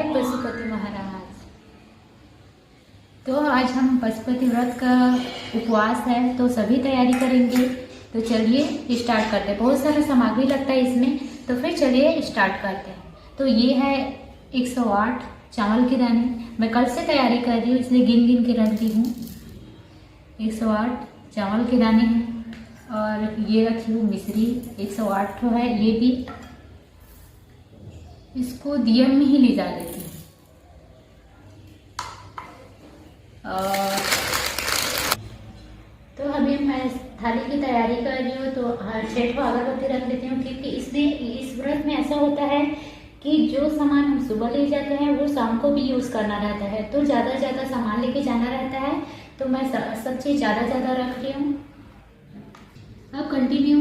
पशुपति महाराज। तो आज हम पशुपति व्रत का उपवास है तो सभी तैयारी करेंगे। तो चलिए स्टार्ट करते हैं। बहुत सारा सामग्री लगता है इसमें, तो फिर चलिए स्टार्ट करते हैं। तो ये है 108 चावल के दाने। मैं कल से तैयारी कर रही हूँ इसलिए गिन गिन के रखती हूँ। 108 चावल के दाने हैं और ये रखी हूँ मिश्री 108 तो है ये भी। इसको दिया में ही ले जा लेती हूँ। और तो अभी मैं थाली की तैयारी कर रही हूँ। तो 6 अगरबत्ती रख लेती हूँ, क्योंकि इस व्रत में ऐसा होता है कि जो सामान हम सुबह ले जाते हैं वो शाम को भी यूज़ करना रहता है। तो ज़्यादा सामान लेके जाना रहता है, तो मैं सब चीज़ ज़्यादा रख रही हूँ। अब कंटिन्यू।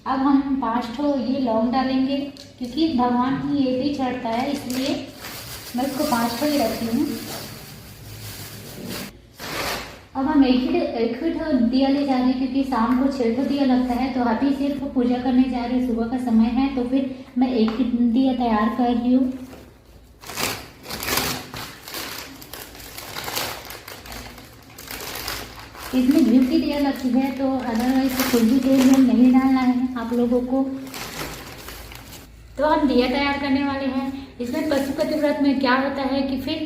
अब हम 5 ये लौंग डालेंगे, क्योंकि भगवान की ये भी चढ़ता है, इसलिए मैं इसको 5 ही रखती हूँ। अब हम एक ही दिया ले जा रहे हैं, क्योंकि शाम को 6 दिया लगता है। तो अभी सिर्फ पूजा करने जा रहे हैं, सुबह का समय है, तो फिर मैं एक ही दिया तैयार कर रही हूँ। इसमें घी की दिया लगती है, तो अदरवाइज कुछ भी तेल में नहीं डालना है आप लोगों को। तो हम दिया तैयार करने वाले हैं। इसमें पशुपति व्रत में क्या होता है कि फिर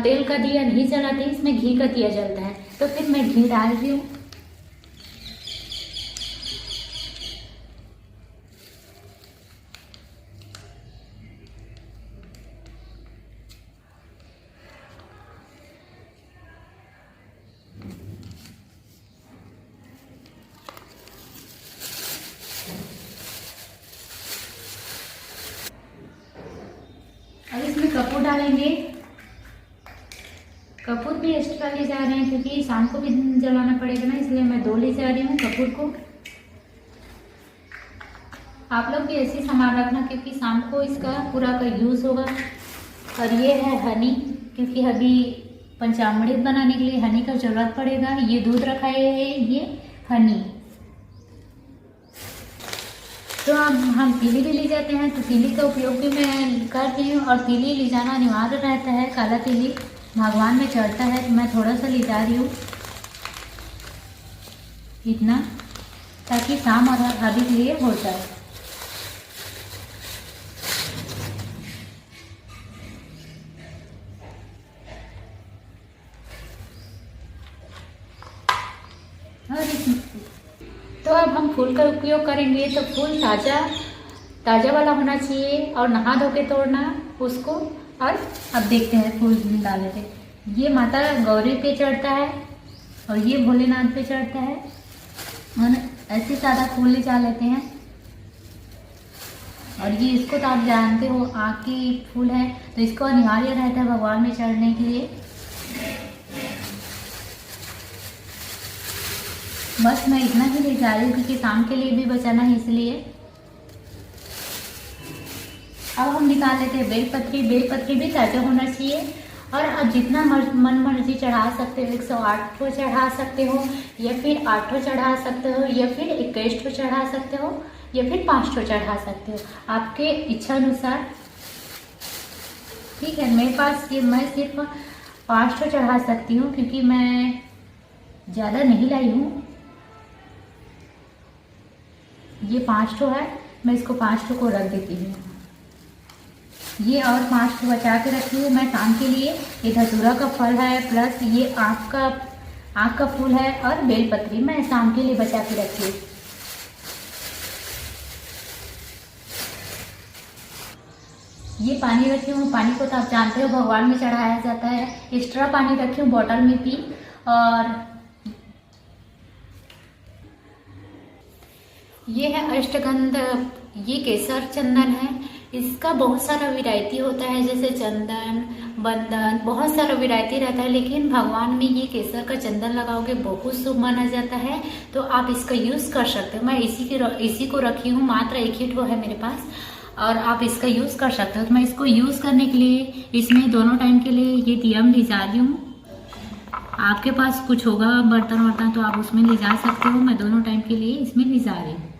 तेल का दिया नहीं जलाते, इसमें घी का दिया जलता है। तो फिर मैं घी डाल रही हूँ। अब इसमें कपूर डालेंगे। कपूर भी एक्स्ट्रा ले जा रहे हैं, क्योंकि शाम को भी जलाना पड़ेगा ना, इसलिए मैं 2 ले जा रही हूँ कपूर को। आप लोग भी ऐसे सामान रखना, क्योंकि शाम को इसका पूरा का यूज़ होगा। और ये है हनी, क्योंकि अभी पंचामृत बनाने के लिए हनी का जरूरत पड़ेगा। ये दूध रखा है, ये हनी। तो हम तीली भी ले जाते हैं, तो तीली का उपयोग भी मैं कर रही हूँ। और तीली ले जाना अनिवार्य रहता है, काला तीली भगवान में चढ़ता है, तो मैं थोड़ा सा ले जा रही हूँ इतना, ताकि शाम और अभी के लिए हो जाए। तो अब हम फूल का उपयोग करेंगे। तो फूल ताज़ा वाला होना चाहिए और नहा धो के तोड़ना उसको। और अब देखते हैं फूल डाले थे। ये माता गौरी पे चढ़ता है और ये भोलेनाथ पे चढ़ता है। और ऐसे सादा फूल ले जा लेते हैं। और ये इसको तो आप जानते हो आँख की फूल है, तो इसको अनिवार्य रहता है भगवान में चढ़ने के लिए। बस मैं इतना ही ले जा रही हूँ, क्योंकि शाम के लिए भी बचाना है, इसलिए। अब हम निकाल लेते हैं बेलपत्री। बेलपत्री भी ताज़ा होना चाहिए। और अब जितना मन मर्जी चढ़ा सकते हो, 108 चढ़ा सकते हो, या फिर 8 चढ़ा सकते हो, या फिर 21 चढ़ा सकते हो, या फिर 5 चढ़ा सकते हो, आपके इच्छा अनुसार। ठीक है, मेरे पास ये मैं सिर्फ 5 चढ़ा सकती हूँ, क्योंकि मैं ज़्यादा नहीं लाई हूँ। ये 5 है, मैं इसको 5 को रख देती हूँ। ये और 5 बचा के रखी हूँ मैं शाम के लिए। ये धतूरा का फल है, प्लस ये आँख का फूल है, और बेलपत्री मैं शाम के लिए बचा के रखी हूँ। ये पानी रखी हूँ। पानी को तो आप जानते हो भगवान में चढ़ाया जाता है। एक्स्ट्रा पानी रखी हूँ बॉटल में भी। और ये है अष्टगंध। ये केसर चंदन है। इसका बहुत सारा वैरायटी होता है, जैसे चंदन, बंदन, बहुत सारा वैरायटी रहता है। लेकिन भगवान में ये केसर का चंदन लगाओगे बहुत शुभ माना जाता है, तो आप इसका यूज़ कर सकते हो। मैं इसी को रखी हूँ, मात्र 1 ही है मेरे पास, और आप इसका यूज़ कर सकते हो। तो मैं इसको यूज़ करने के लिए इसमें दोनों टाइम के लिए ये दिया ले जा रही हूँ। आपके पास कुछ होगा बर्तन तो आप उसमें ले जा सकते हो। मैं दोनों टाइम के लिए इसमें ले जा रही हूँ।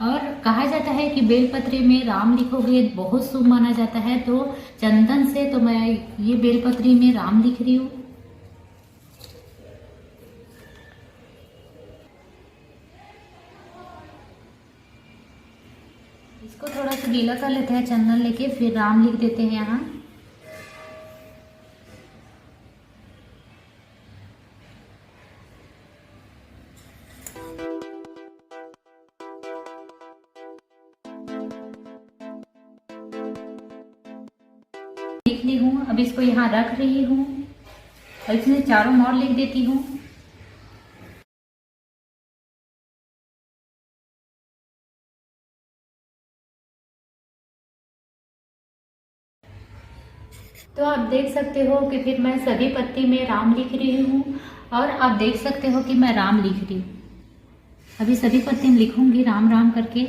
और कहा जाता है कि बेलपत्र में राम लिखोगे बहुत शुभ माना जाता है, तो चंदन से तो मैं ये बेलपत्री में राम लिख रही हूँ। इसको थोड़ा सा गीला कर लेते हैं चंदन लेके, फिर राम लिख देते हैं यहाँ। लिख ली हूँ, अब इसको यहाँ रख रही हूँ और इसमें चारों ओर लिख देती हूँ। तो आप देख सकते हो कि फिर मैं सभी पत्ती में राम लिख रही हूँ और आप देख सकते हो कि मैं राम लिख रही हूँ। अभी सभी पत्ती में लिखूंगी राम राम करके।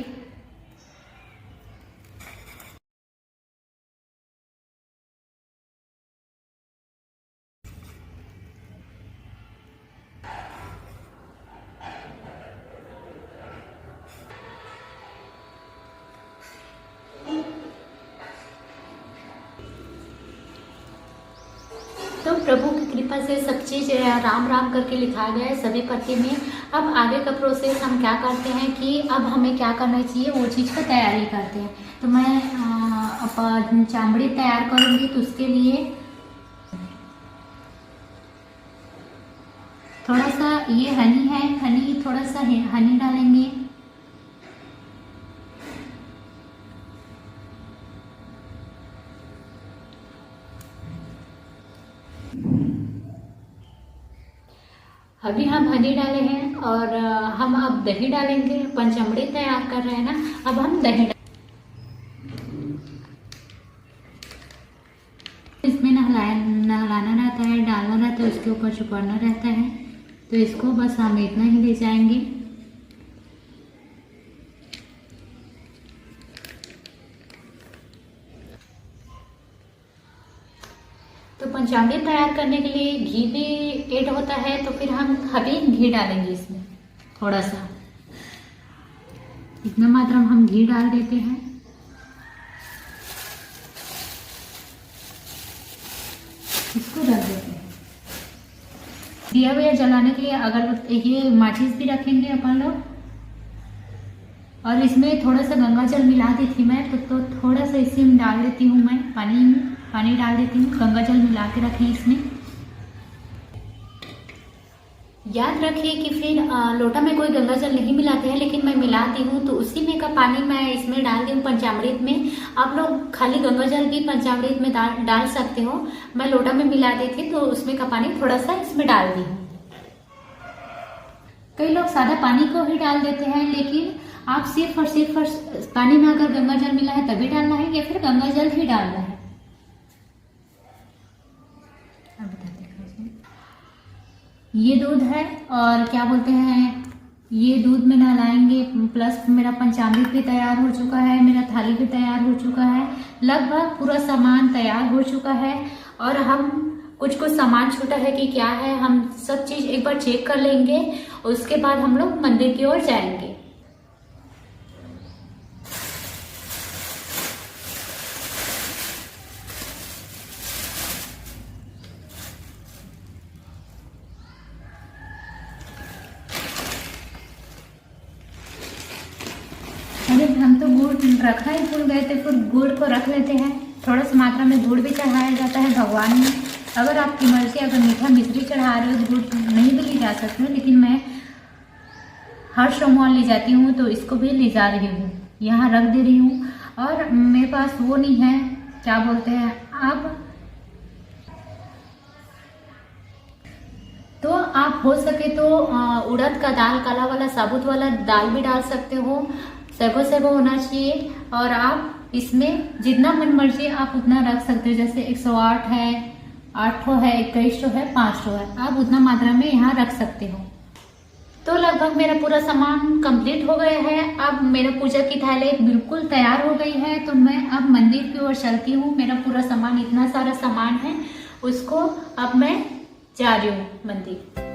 तो प्रभु की कृपा से सब चीज़ राम राम करके लिखा गया है सभी पत्ती में। अब आगे का प्रोसेस हम क्या करते हैं कि अब हमें क्या करना चाहिए वो चीज़ का तैयारी करते हैं। तो मैं अब चामड़ी तैयार करूँगी, तो उसके लिए थोड़ा सा ये हनी है, हनी थोड़ा सा हनी डालेंगे। अभी हम हनी डाले हैं और हम अब दही डालेंगे। पंचमड़ी तैयार कर रहे हैं ना, अब हम दही इसमें नहलाना रहता है, डालना रहता है, उसके ऊपर छुपाना रहता है। तो इसको बस हम इतना ही ले जाएंगे। तो पंचामृत तैयार करने के लिए घी भी ऐड होता है, तो फिर हम अभी घी डालेंगे इसमें थोड़ा सा। इतना मात्रा में हम घी डाल देते हैं। इसको रख देते हैं। दिया हुआ जलाने के लिए अगर ये माचिस भी रखेंगे अपन लोग। और इसमें थोड़ा सा गंगा जल मिला दी थी मैं, तो थोड़ा सा इसमें डाल देती हूँ मैं, पानी डाल देती हूँ। गंगा जल मिला के रखें इसमें। याद रखिए कि फिर लोटा में कोई गंगा जल नहीं मिलाते हैं, लेकिन मैं मिलाती हूँ, तो उसी में का पानी मैं इसमें डाल दी हूँ पंचामृत में। आप लोग खाली गंगा जल भी पंचामृत में डाल सकते हो। मैं लोटा में मिला दी थी, तो उसमें का पानी थोड़ा सा इसमें डाल दी हूँ। कई लोग सादा पानी को ही डाल देते हैं, लेकिन आप सिर्फ और सिर्फ पानी में अगर गंगा जल मिला है तभी डालना है, या फिर गंगा जल ही डालना है। ये दूध है और क्या बोलते हैं, ये दूध में नहलाएंगे। प्लस मेरा पंचामृत भी तैयार हो चुका है, मेरा थाली भी तैयार हो चुका है, लगभग पूरा सामान तैयार हो चुका है। और हम कुछ सामान छूटा है कि क्या है, हम सब चीज एक बार चेक कर लेंगे। उसके बाद हम लोग मंदिर की ओर जाएंगे। अरे हम तो गुड़ रखा ही भूल गए थे, फिर गुड़ को रख लेते हैं। थोड़ा सा मात्रा में गुड़ भी चढ़ाया जाता है भगवान में। अगर आपकी मर्जी, अगर मीठा मिश्री चढ़ा रहे हो तो गुड़ नहीं भी ले जा सकते हो, लेकिन मैं हर सोमवार ले जाती हूँ, तो इसको भी ले जा रही हूँ, यहाँ रख दे रही हूँ। और मेरे पास वो नहीं है, क्या बोलते हैं अब, तो आप हो सके तो उड़द का दाल, काला वाला साबुत वाला दाल भी डाल सकते हो। सेगो होना चाहिए। और आप इसमें जितना मन मर्जी आप उतना रख सकते हो। जैसे 108 है, 8 है, 21 है, 5 है, आप उतना मात्रा में यहाँ रख सकते हो। तो लगभग मेरा पूरा सामान कंप्लीट हो गया है। अब मेरा पूजा की थाली बिल्कुल तैयार हो गई है, तो मैं अब मंदिर की ओर चलती हूँ। मेरा पूरा सामान, इतना सारा सामान है, उसको अब मैं जा रही हूँ मंदिर।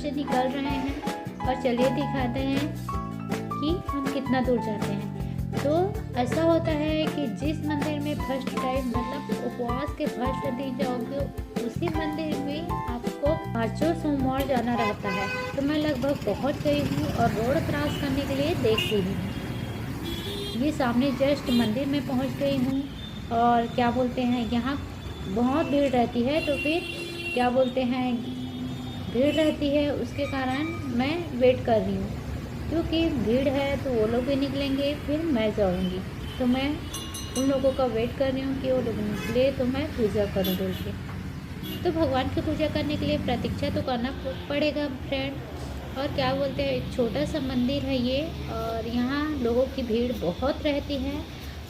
से निकल रहे हैं और चलिए दिखाते हैं कि हम कितना दूर जाते हैं। तो ऐसा होता है कि जिस मंदिर में फर्स्ट टाइम मतलब उपवास के फर्स्ट दिन जाओगे उसी मंदिर में आपको पाँचों सोमवार जाना रहता है। तो मैं लगभग पहुंच गई हूँ और रोड क्रॉस करने के लिए देख रही हूँ। ये सामने जस्ट मंदिर में पहुंच गई हूँ और क्या बोलते हैं यहाँ बहुत भीड़ रहती है। तो फिर क्या बोलते हैं भीड़ रहती है उसके कारण मैं वेट कर रही हूँ, क्योंकि भीड़ है तो वो लोग भी निकलेंगे फिर मैं जाऊँगी। तो मैं उन लोगों का वेट कर रही हूँ कि वो लोग निकले तो मैं पूजा करूँ बोल के। तो भगवान की पूजा करने के लिए प्रतीक्षा तो करना पड़ेगा फ्रेंड। और क्या बोलते हैं एक छोटा सा मंदिर है ये और यहाँ लोगों की भीड़ बहुत रहती है।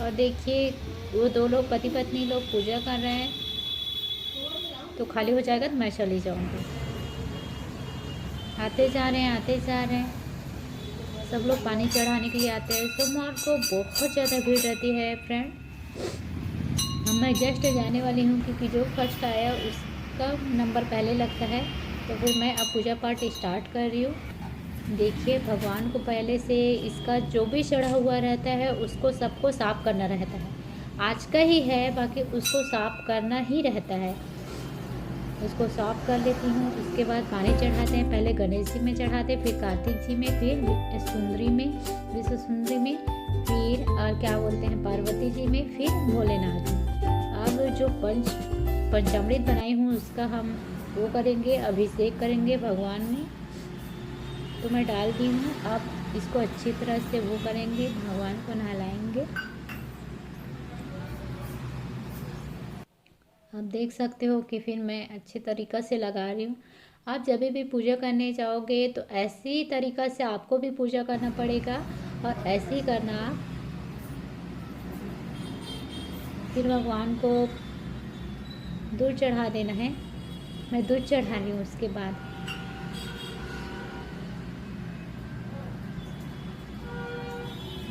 और देखिए वो दो लोग पति पत्नी लोग पूजा कर रहे हैं, तो खाली हो जाएगा तो मैं चली जाऊँगी। आते जा रहे हैं सब लोग पानी चढ़ाने के लिए आते हैं। सोमवार को बहुत ज़्यादा भीड़ रहती है फ्रेंड। मैं जस्ट जाने वाली हूँ क्योंकि जो फर्स्ट आया उसका नंबर पहले लगता है। तो फिर मैं अब पूजा पाठ स्टार्ट कर रही हूँ। देखिए भगवान को पहले से इसका जो भी चढ़ा हुआ रहता है उसको सबको साफ़ करना रहता है। आज का ही है बाकी उसको साफ़ करना ही रहता है। उसको साफ़ कर लेती हूँ। उसके बाद पानी चढ़ाते हैं, पहले गणेश जी में चढ़ाते, फिर कार्तिक जी में, फिर सुंदरी में, विश्व सुंदरी में, फिर और क्या बोलते हैं पार्वती जी में, फिर भोलेनाथ में। अब जो पंचामृत बनाई हूँ उसका हम वो करेंगे, अभिषेक करेंगे भगवान में। तो मैं डाल दी हूँ। अब इसको अच्छी तरह से वो करेंगे, भगवान को नहलाएंगे। आप देख सकते हो कि फिर मैं अच्छे तरीक़ा से लगा रही हूँ। आप जब भी पूजा करने जाओगे तो ऐसी तरीक़ा से आपको भी पूजा करना पड़ेगा और ऐसे ही करना आप। फिर भगवान को दूध चढ़ा देना है। मैं दूध चढ़ा रही हूँ। उसके बाद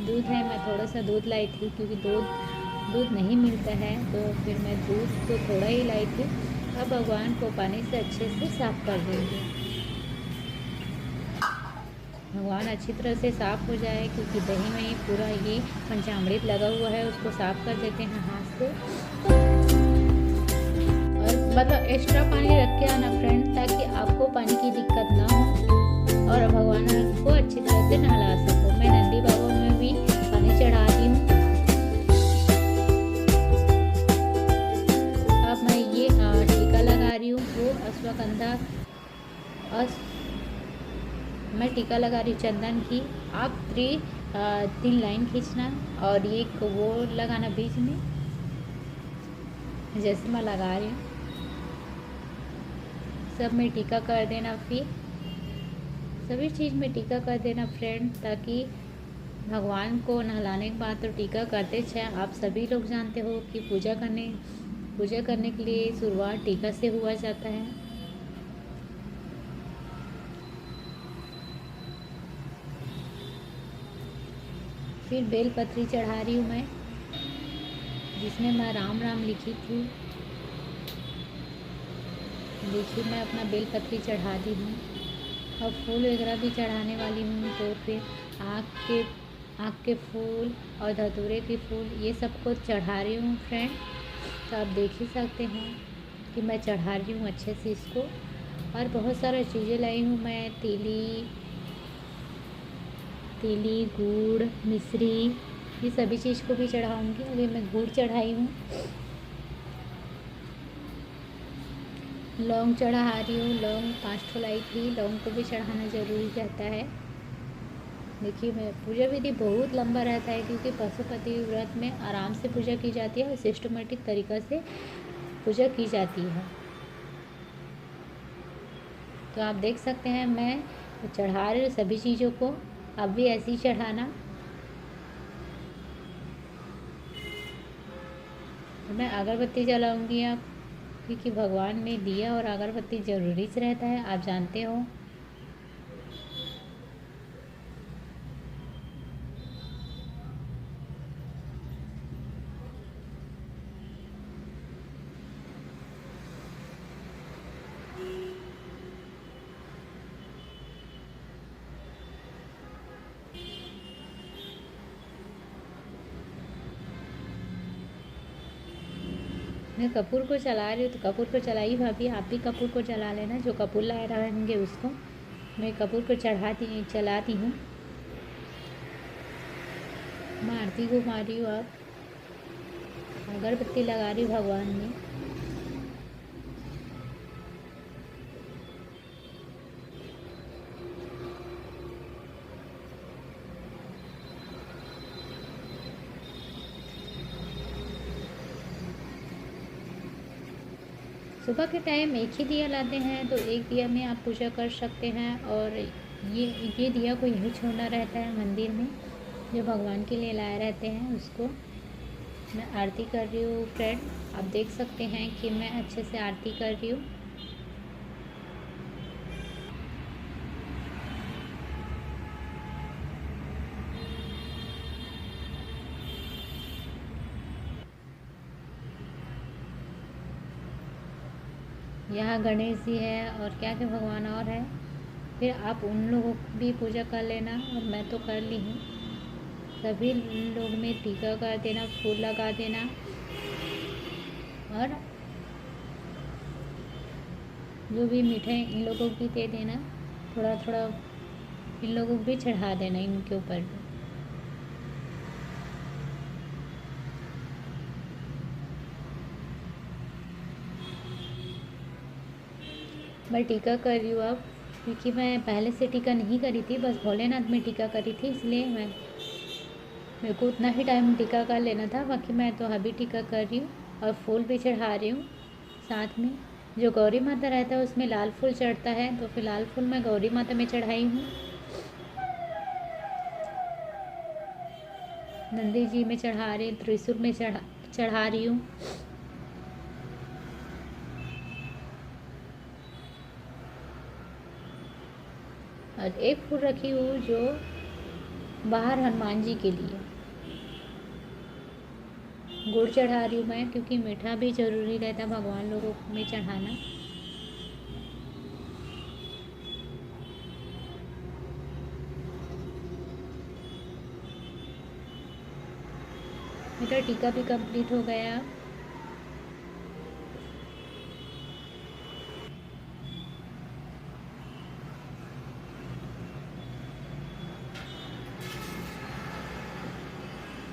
दूध है, मैं थोड़ा सा दूध लाई थी क्योंकि दूध नहीं मिलता है, तो फिर मैं दूध तो थोड़ा ही लाई थी। अब भगवान को पानी से अच्छे से साफ़ कर देंगे। भगवान अच्छी तरह से साफ़ हो जाए क्योंकि दही में ही पूरा ये पंचामृत लगा हुआ है, उसको साफ़ कर देते हैं हाथ से। और मतलब एक्स्ट्रा पानी रख के आना फ्रेंड, ताकि आपको पानी की दिक्कत ना हो और भगवान को अच्छी तरह से नहला सको। मैं नंदी बाबा में भी पानी चढ़ा दी हूँ। अब मैं ये टीका लगा रही हूँ, वो अश्वगंधा मैं टीका लगा रही हूँ चंदन की। आप 3 लाइन खींचना और ये वो लगाना बीच में, जैसे मैं लगा रही हूँ सब में टीका कर देना। फिर सभी चीज़ में टीका कर देना फ्रेंड, ताकि भगवान को नहलाने के बाद तो टीका करते हैं। आप सभी लोग जानते हो कि पूजा करने के लिए शुरुआत टीका से हुआ जाता है। फिर बेलपत्री चढ़ा रही हूँ मैं, जिसमें मैं राम राम लिखी थी। देखिए मैं अपना बेलपत्री चढ़ा दी हूँ। अब फूल वगैरह भी चढ़ाने वाली हूँ। तो फिर आँख के फूल और धतूरे के फूल ये सब को चढ़ा रही हूँ फ्रेंड। तो आप देख ही सकते हैं कि मैं चढ़ा रही हूँ अच्छे से इसको। और बहुत सारी चीज़ें लाई हूँ मैं, तीली, गुड़, मिश्री, ये सभी चीज़ को भी चढ़ाऊँगी। अभी मैं गुड़ चढ़ाई हूँ, लौंग चढ़ा रही हूँ। लौंग 5 ठो लाई थी, लौंग को भी चढ़ाना ज़रूरी रहता है। देखिए मैं पूजा विधि बहुत लंबा रहता है क्योंकि पशुपति व्रत में आराम से पूजा की जाती है और सिस्टमेटिक तरीक़ा से पूजा की जाती है। तो आप देख सकते हैं मैं चढ़ा रही हूँ सभी चीज़ों को। अब भी ऐसे ही चढ़ाना। मैं अगरबत्ती जलाऊंगी अब, क्योंकि भगवान में दिया और अगरबत्ती ज़रूरी से रहता है, आप जानते हो। मैं कपूर को चला रही हूँ तो कपूर को चलाई भाभी, आप भी कपूर को चला लेना, जो कपूर लाए रहेंगे उसको। मैं कपूर को चलाती हूँ। मैं आरती को मार रही हूँ, अब अगरबत्ती लगा रही हूँ भगवान में। सुबह के टाइम एक ही दिया लाते हैं तो एक दिया में आप पूजा कर सकते हैं, और ये दिया को यही छोड़ना रहता है मंदिर में, जो भगवान के लिए लाए रहते हैं उसको। मैं आरती कर रही हूँ फ्रेंड, आप देख सकते हैं कि मैं अच्छे से आरती कर रही हूँ। यहाँ गणेश जी है और क्या क्या भगवान और है। फिर आप उन लोगों की भी पूजा कर लेना, और मैं तो कर ली हूँ। सभी लोग में टीका कर देना, फूल लगा देना, और जो भी मिठाई इन लोगों की दे देना, थोड़ा थोड़ा इन लोगों को भी चढ़ा देना इनके ऊपर भी। मैं टीका कर रही हूँ अब, क्योंकि मैं पहले से टीका नहीं करी थी, बस भोलेनाथ में टीका करी थी, इसलिए मेरे को उतना ही टाइम टीका कर लेना था। बाकी मैं तो अभी टीका कर रही हूँ और फूल भी चढ़ा रही हूँ साथ में। जो गौरी माता रहता है उसमें लाल फूल चढ़ता है, तो फिर लाल फूल मैं गौरी माता में चढ़ाई हूँ। नंदी जी में चढ़ा रही, त्रिशूल में चढ़ा रही हूँ। और एक फूल रखी हूँ जो बाहर हनुमान जी के लिए। गुड़ चढ़ा रही हूँ मैं, क्योंकि मीठा भी ज़रूरी रहता है भगवान लोगों में चढ़ाना। मेरा टीका भी कंप्लीट हो गया।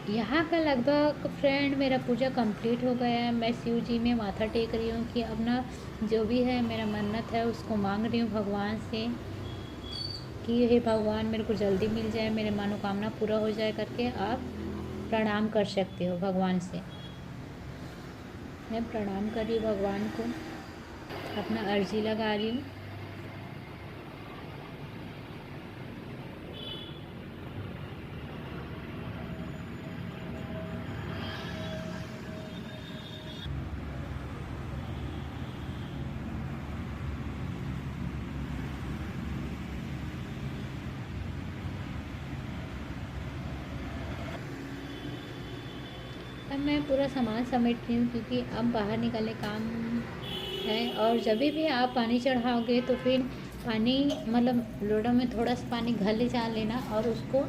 यहाँ का लगभग फ्रेंड मेरा पूजा कंप्लीट हो गया है। मैं शिव जी में माथा टेक रही हूँ कि अब ना जो भी है मेरा मन्नत है उसको मांग रही हूँ भगवान से, कि हे भगवान मेरे को जल्दी मिल जाए, मेरे मनोकामना पूरा हो जाए करके आप प्रणाम कर सकते हो भगवान से। मैं प्रणाम कर रही हूँ भगवान को, अपना अर्जी लगा रही हूँ। अब मैं पूरा सामान समेट रही हूँ, क्योंकि अब बाहर निकलने काम है। और जब भी आप पानी चढ़ाओगे तो फिर पानी मतलब लोटा में थोड़ा सा पानी घर ले जा लेना, और उसको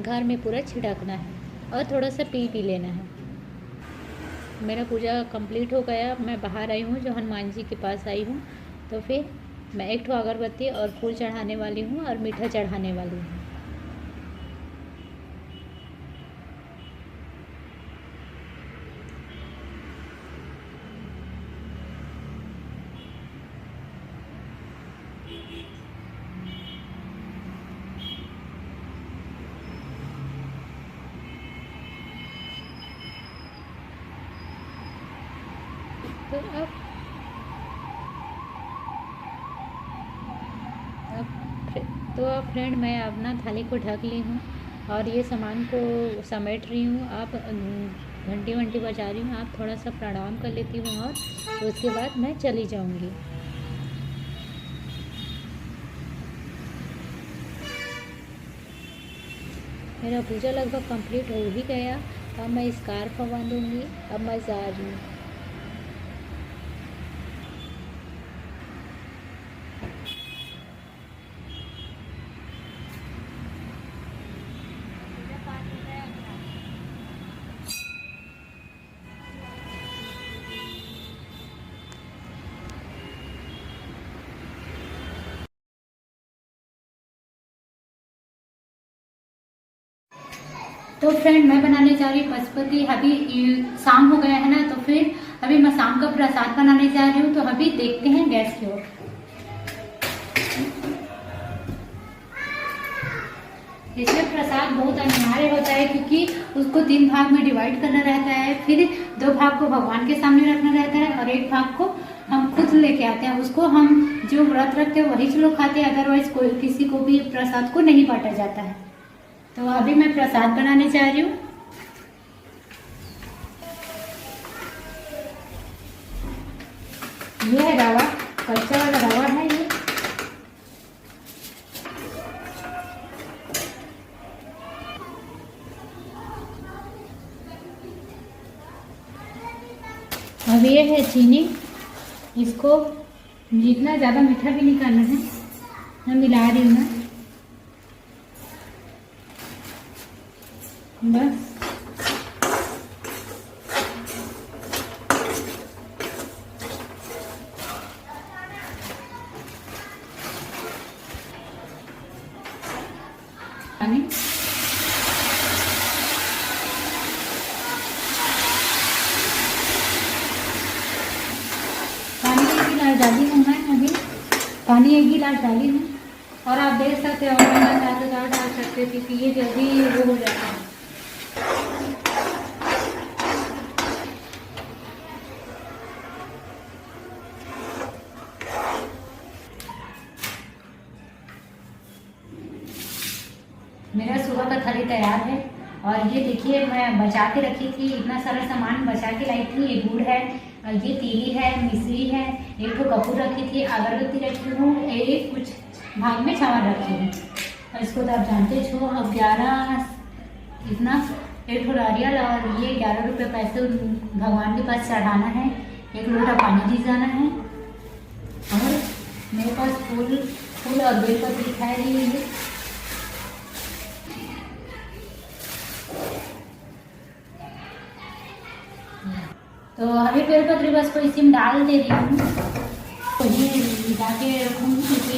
घर में पूरा छिड़कना है, और थोड़ा सा पी लेना है। मेरा पूजा कंप्लीट हो गया। मैं बाहर आई हूँ, जो हनुमान जी के पास आई हूँ, तो फिर मैं एक ठो अगरबत्ती और फूल चढ़ाने वाली हूँ, और मीठा चढ़ाने वाली हूँ। तो अब फ्रेंड मैं अपना थाली को ढक ली हूँ, और ये सामान को समेट रही हूँ। आप घंटी वंटी बजा रही हूँ, आप थोड़ा सा प्रणाम कर लेती हूँ, और उसके बाद मैं चली जाऊँगी। मेरा पूजा लगभग कंप्लीट हो ही गया। अब मैं स्कार्फ बांधूँगी। अब मैं जा रही हूँ। तो फ्रेंड मैं बनाने जा रही हूँ पशुपति। अभी शाम हो गया है ना, तो फिर अभी मैं शाम का प्रसाद बनाने जा रही हूँ। तो अभी देखते हैं गैस की ओर। इसमें प्रसाद बहुत अनिवार्य होता है क्योंकि उसको 3 भाग में डिवाइड करना रहता है। फिर 2 भाग को भगवान के सामने रखना रहता है और 1 भाग को हम खुद लेके आते हैं। उसको हम जो व्रत रखते हैं वही लोग खाते हैं, अदरवाइज कोई किसी को भी प्रसाद को नहीं बांटा जाता है। तो अभी मैं प्रसाद बनाने जा रही हूँ। ये है रवा, कच्चा वाला रवा है ये। अब ये है चीनी। इसको जितना ज़्यादा मीठा भी नहीं करना है, मैं मिला रही हूँ ना बस। पानी डाली हूँ मैं अभी। पानी 1 गिलास डाली हूँ और आप देख सकते हो डालना चाहते तो डाल सकते थे कि ये जल्दी वो हो जाता है। मेरा सुबह का थाली तैयार है और ये देखिए मैं बचा के रखी थी, इतना सारा सामान बचा के लाई थी। ये गुड़ है, ये तीली है, मिश्री है, 1 ठो कपूर रखी थी, अगरबत्ती रखी हूँ, एक कुछ भाग में चावल रखी हूँ। और इसको तो आप जानते छो। अब 11 इतना 1 ठो नारियल और ये 11 रुपये पैसे भगवान के पास चढ़ाना है। 1 लोटा पानी दी जाना है और मेरे पास फूल और बेलपत्री खाए रही है। तो अभी बेलपत्री बस को इसी में डाल दे रही हूँ। तो ये मिला के रखूँगी क्योंकि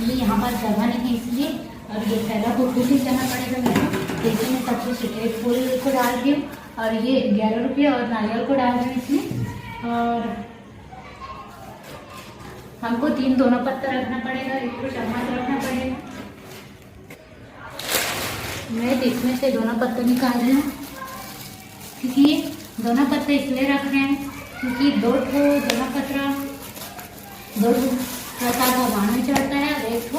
ये यहाँ पर जगह नहीं है इसलिए। और ये पहला को फूल ही जाना पड़ेगा मुझे। देखिए मैं सब कुछ एक फूल को डाल रही हूँ और ये 11 रुपये और नारियल को डाल रही हूँ इसमें। और हमको 3 दोनों पत्ता रखना पड़ेगा, 1 को चम्मच रखना पड़ेगा। मैं इसमें से दोनों पत्ते निकाल रही हूँ क्योंकि दोनों पत्ते इसलिए रख रहे हैं क्योंकि 2 दोनों पत्रा 2 प्रसाद भगवान में चढ़ता है और 1 ठो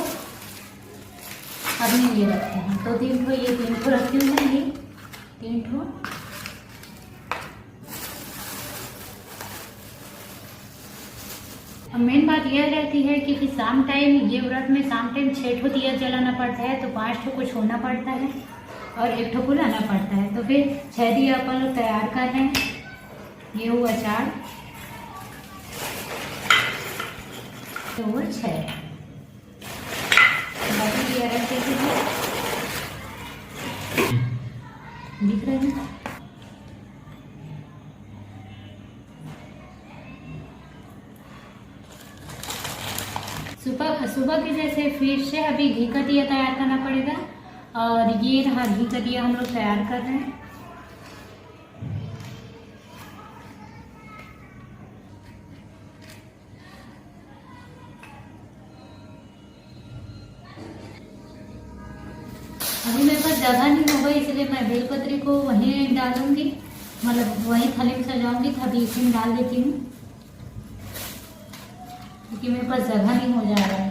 अपने लिए रखते हैं। तो 3 ठो, ये 3 ठो रखी हुई है, ये 3 ठो। अब मेन बात यह रहती है कि शाम टाइम ये व्रत में शाम टाइम 6 ठो दिया जलाना पड़ता है, तो 5 ठो को छोड़ना पड़ता है और 1 ठो को लाना पड़ता है। तो फिर 6 दिया अपन लोग तैयार कर रहे हैं। ये हुआ 4 तो वो 6 बाकी दिया रखते हैं। दिख रहे हैं सुबह के जैसे फिर से अभी घी का दिया तैयार करना पड़ेगा। और ये रहा घी का दिया हम लोग तैयार कर रहे हैं। अभी मेरे पास जगह नहीं होगा इसलिए मैं बेलपत्री को वहीं डालूंगी, मतलब वहीं थाली में सजाऊंगी। तो अभी इसी में डाल देती हूँ क्योंकि मेरे पास जगह नहीं हो जा रहा है।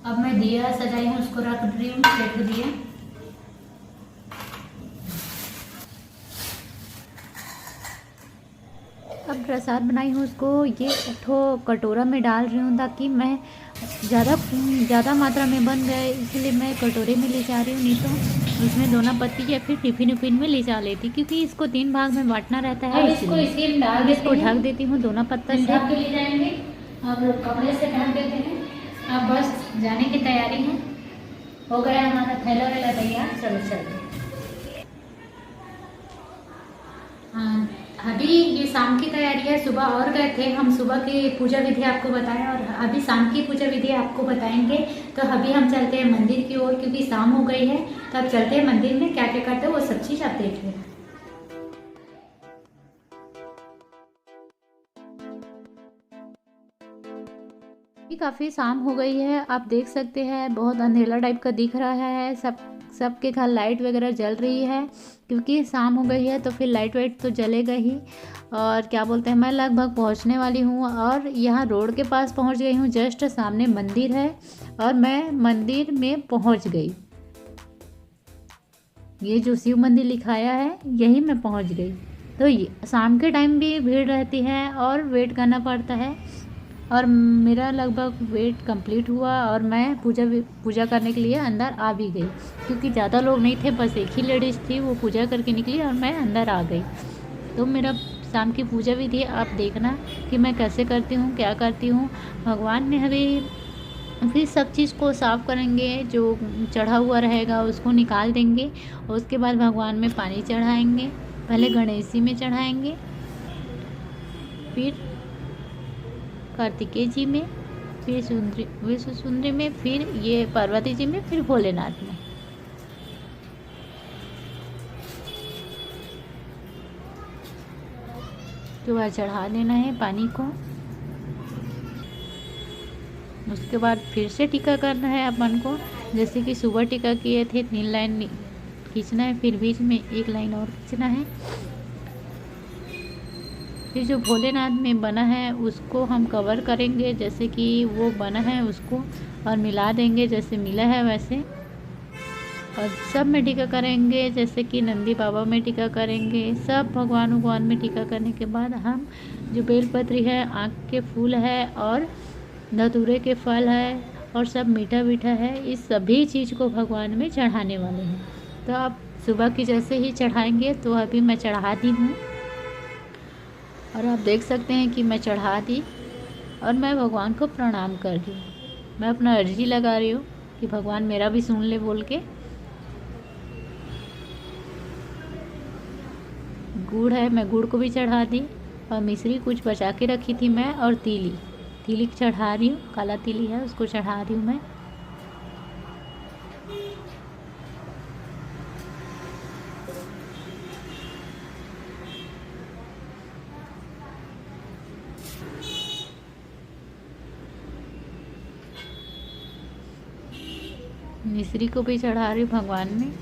अब मैं दिया सजाई हूँ उसको रख रही हूँ, सेट दिया। अब प्रसाद बनाई हूँ उसको ये ठो कटोरा में डाल रही हूँ ताकि मैं ज़्यादा मात्रा में बन गए, इसलिए मैं कटोरे में ले जा रही हूँ। नहीं तो उसमें दोना पत्ती या फिर टिफिन उफिन में ले जा लेती, क्योंकि इसको 3 भाग में बांटना रहता है। इसको इसी में डाल, इसको ढक देती हूँ दोना पत्ता से। ढक के ले जाएंगे, अब कपड़े से ढक देते हैं। अब बस जाने की तैयारी है, हो गया हमारा थैला वैला तैयार। चलो चलते। हाँ, अभी अभी ये शाम की तैयारी है। सुबह और गए थे हम, सुबह की पूजा विधि आपको बताया और अभी शाम की पूजा विधि आपको बताएंगे। तो अभी हम चलते हैं मंदिर की ओर, क्योंकि शाम हो गई है। तो अब चलते हैं मंदिर में, क्या क्या करते हैं वो सब चीज आप देख लें। काफ़ी शाम हो गई है, आप देख सकते हैं बहुत अंधेरा टाइप का दिख रहा है। सबके घर लाइट वगैरह जल रही है, क्योंकि शाम हो गई है तो फिर लाइट वाइट तो जलेगा ही। और क्या बोलते हैं, मैं लगभग पहुंचने वाली हूँ और यहाँ रोड के पास पहुंच गई हूँ। जस्ट सामने मंदिर है और मैं मंदिर में पहुंच गई। ये जो शिव मंदिर लिखाया है यही मैं पहुंच गई। तो ये शाम के टाइम भी भीड़ रहती है और वेट करना पड़ता है। और मेरा लगभग वेट कंप्लीट हुआ और मैं पूजा करने के लिए अंदर आ भी गई, क्योंकि ज़्यादा लोग नहीं थे, बस एक ही लेडीज़ थी, वो पूजा करके निकली और मैं अंदर आ गई। तो मेरा शाम की पूजा विधि आप देखना कि मैं कैसे करती हूँ, क्या करती हूँ। भगवान ने अभी फिर सब चीज़ को साफ़ करेंगे, जो चढ़ा हुआ रहेगा उसको निकाल देंगे और उसके बाद भगवान में पानी चढ़ाएंगे। पहले गणेश जी में चढ़ाएंगे, फिर कार्तिकेय जी में, फिर विश्व सुंदरी में, फिर ये पार्वती जी में, फिर भोलेनाथ में। तो वह चढ़ा देना है पानी को। उसके बाद फिर से टीका करना है अपन को, जैसे कि सुबह टीका किए थे 3 लाइन खींचना है, फिर बीच में 1 लाइन और खींचना है। फिर जो भोलेनाथ में बना है उसको हम कवर करेंगे, जैसे कि वो बना है उसको और मिला देंगे जैसे मिला है वैसे। और सब में टीका करेंगे, जैसे कि नंदी बाबा में टीका करेंगे। सब भगवान में टीका करने के बाद हम जो बेलपत्री है, आँख के फूल है और धतूरे के फल है और सब मीठा मीठा है, इस सभी चीज़ को भगवान में चढ़ाने वाले हैं। तो आप सुबह की जैसे ही चढ़ाएंगे, तो अभी मैं चढ़ा दी हूँ और आप देख सकते हैं कि मैं चढ़ा दी और मैं भगवान को प्रणाम कर रही हूँ। मैं अपना अर्जी लगा रही हूँ कि भगवान मेरा भी सुन ले बोल के। गुड़ है, मैं गुड़ को भी चढ़ा दी और मिश्री कुछ बचा के रखी थी मैं, और तीली चढ़ा रही हूँ, काला तीली है उसको चढ़ा रही हूँ मैं। मिश्री को भी चढ़ा रही हूँ भगवान में।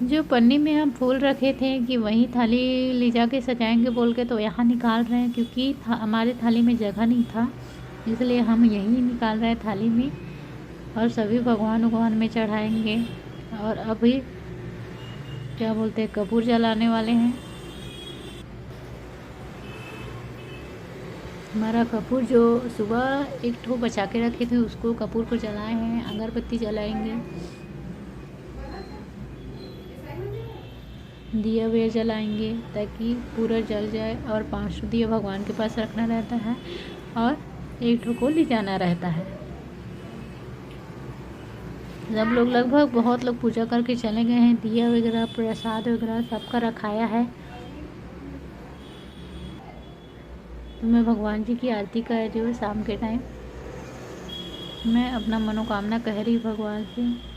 जो पन्नी में हम फूल रखे थे कि वही थाली ले जाके सजाएंगे बोल के, तो यहाँ निकाल रहे हैं, क्योंकि हमारे थाली में जगह नहीं था, इसलिए हम यहीं निकाल रहे हैं थाली में और सभी भगवान में चढ़ाएंगे। और अभी क्या बोलते हैं, कपूर जलाने वाले हैं। हमारा कपूर जो सुबह एक ठो बचा के रखे थे, उसको कपूर को जलाए हैं, अगरबत्ती जलाएंगे, दिया वे जलाएंगे ताकि पूरा जल जाए। और 5 दिया भगवान के पास रखना रहता है और 1 ठो को ले जाना रहता है। सब लोग लगभग बहुत लोग पूजा करके चले गए हैं। दिया वगैरह प्रसाद वगैरह सबका रखाया है। तो मैं भगवान जी की आरती कर रही हूँ शाम के टाइम। मैं अपना मनोकामना कह रही भगवान से।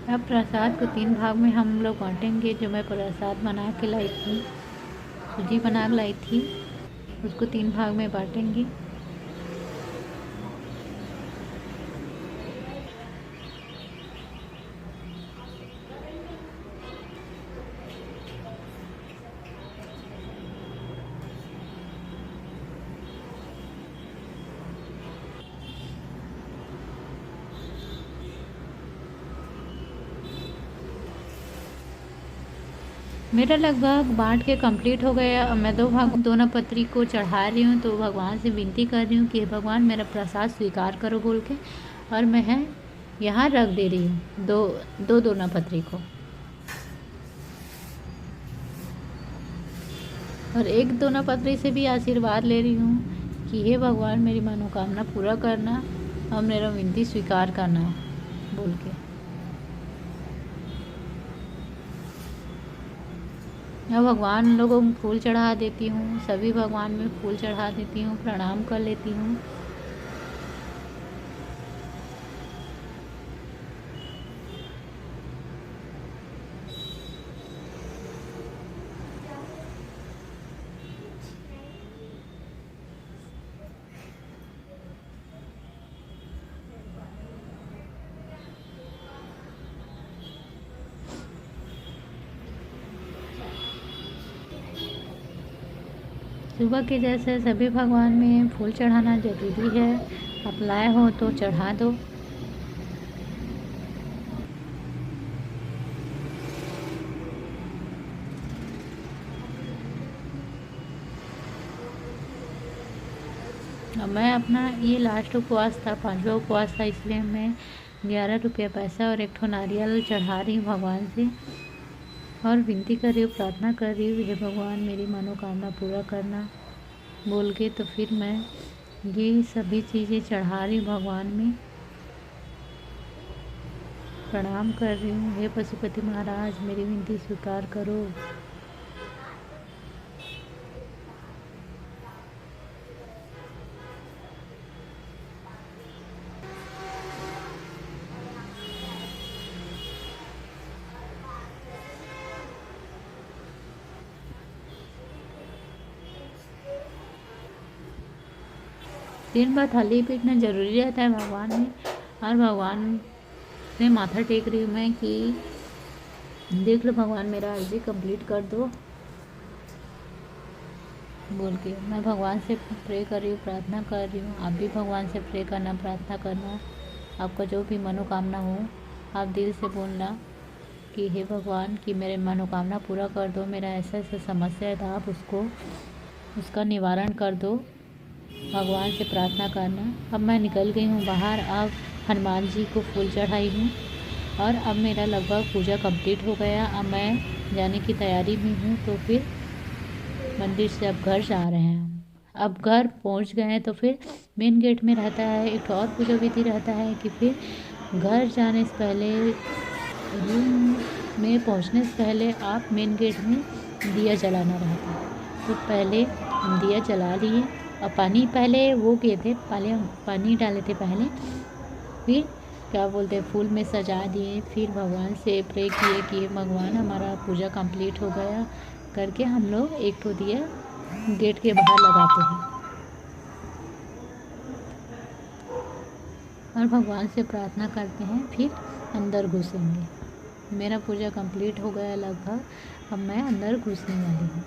अब प्रसाद को 3 भाग में हम लोग बांटेंगे। जो मैं प्रसाद बना के लाई थी, सूजी बना के लाई थी, उसको 3 भाग में बांटेंगे। मेरा लगभग बाँट के कंप्लीट हो गया। अब मैं दोना पत्री को चढ़ा रही हूँ, तो भगवान से विनती कर रही हूँ कि भगवान मेरा प्रसाद स्वीकार करो बोल के, और मैं यहाँ रख दे रही हूँ दो दोना पत्री को। और एक दोना पत्री से भी आशीर्वाद ले रही हूँ कि हे भगवान मेरी मनोकामना पूरा करना और मेरा विनती स्वीकार करना बोल के। मैं भगवान लोगों को फूल चढ़ा देती हूँ, सभी भगवान में फूल चढ़ा देती हूँ, प्रणाम कर लेती हूँ। सुबह के जैसे सभी भगवान में फूल चढ़ाना जरूरी है। आप लाए हो तो चढ़ा दो। मैं अपना ये लास्ट उपवास था, 5वां उपवास था, इसलिए मैं 11 रुपया पैसा और एक ठो नारियल चढ़ा रही हूँ भगवान से, और विनती कर रही हूँ, प्रार्थना कर रही हूँ, हे भगवान मेरी मनोकामना पूरा करना बोल के। तो फिर मैं ये सभी चीज़ें चढ़ा रही हूँ भगवान में, प्रणाम कर रही हूँ। हे पशुपति महाराज मेरी विनती स्वीकार करो। दिन भर थाली पीटना जरूरी रहता है भगवान में, और भगवान से माथा टेक रही हूँ मैं कि देख लो भगवान मेरा अर्जी कंप्लीट कर दो बोल के। मैं भगवान से प्रे कर रही हूँ, प्रार्थना कर रही हूँ। आप भी भगवान से प्रे करना, प्रार्थना करना। आपका जो भी मनोकामना हो आप दिल से बोलना कि हे भगवान कि मेरे मनोकामना पूरा कर दो, मेरा ऐसा ऐसा समस्या है तो आप उसका निवारण कर दो। भगवान से प्रार्थना करना। अब मैं निकल गई हूँ बाहर, अब हनुमान जी को फूल चढ़ाई हूँ, और अब मेरा लगभग पूजा कंप्लीट हो गया। अब मैं जाने की तैयारी में हूँ, तो फिर मंदिर से अब घर जा रहे हैं। अब घर पहुँच गए हैं तो फिर मेन गेट में रहता है एक और पूजा विधि रहता है कि फिर घर जाने से पहले, रूम में पहुँचने से पहले आप मेन गेट में दिया जलाना रहता है। तो पहले हम दिया जला लिए, और पानी पहले वो किए थे, पहले हम पानी डाले थे पहले, फिर क्या बोलते हैं फूल में सजा दिए, फिर भगवान से प्रे किए कि भगवान हमारा पूजा कंप्लीट हो गया करके हम लोग एक ठो दिया गेट के बाहर लगाते हैं, और भगवान से प्रार्थना करते हैं, फिर अंदर घुसेंगे। मेरा पूजा कंप्लीट हो गया लगभग, अब मैं अंदर घुसने वाली हूँ।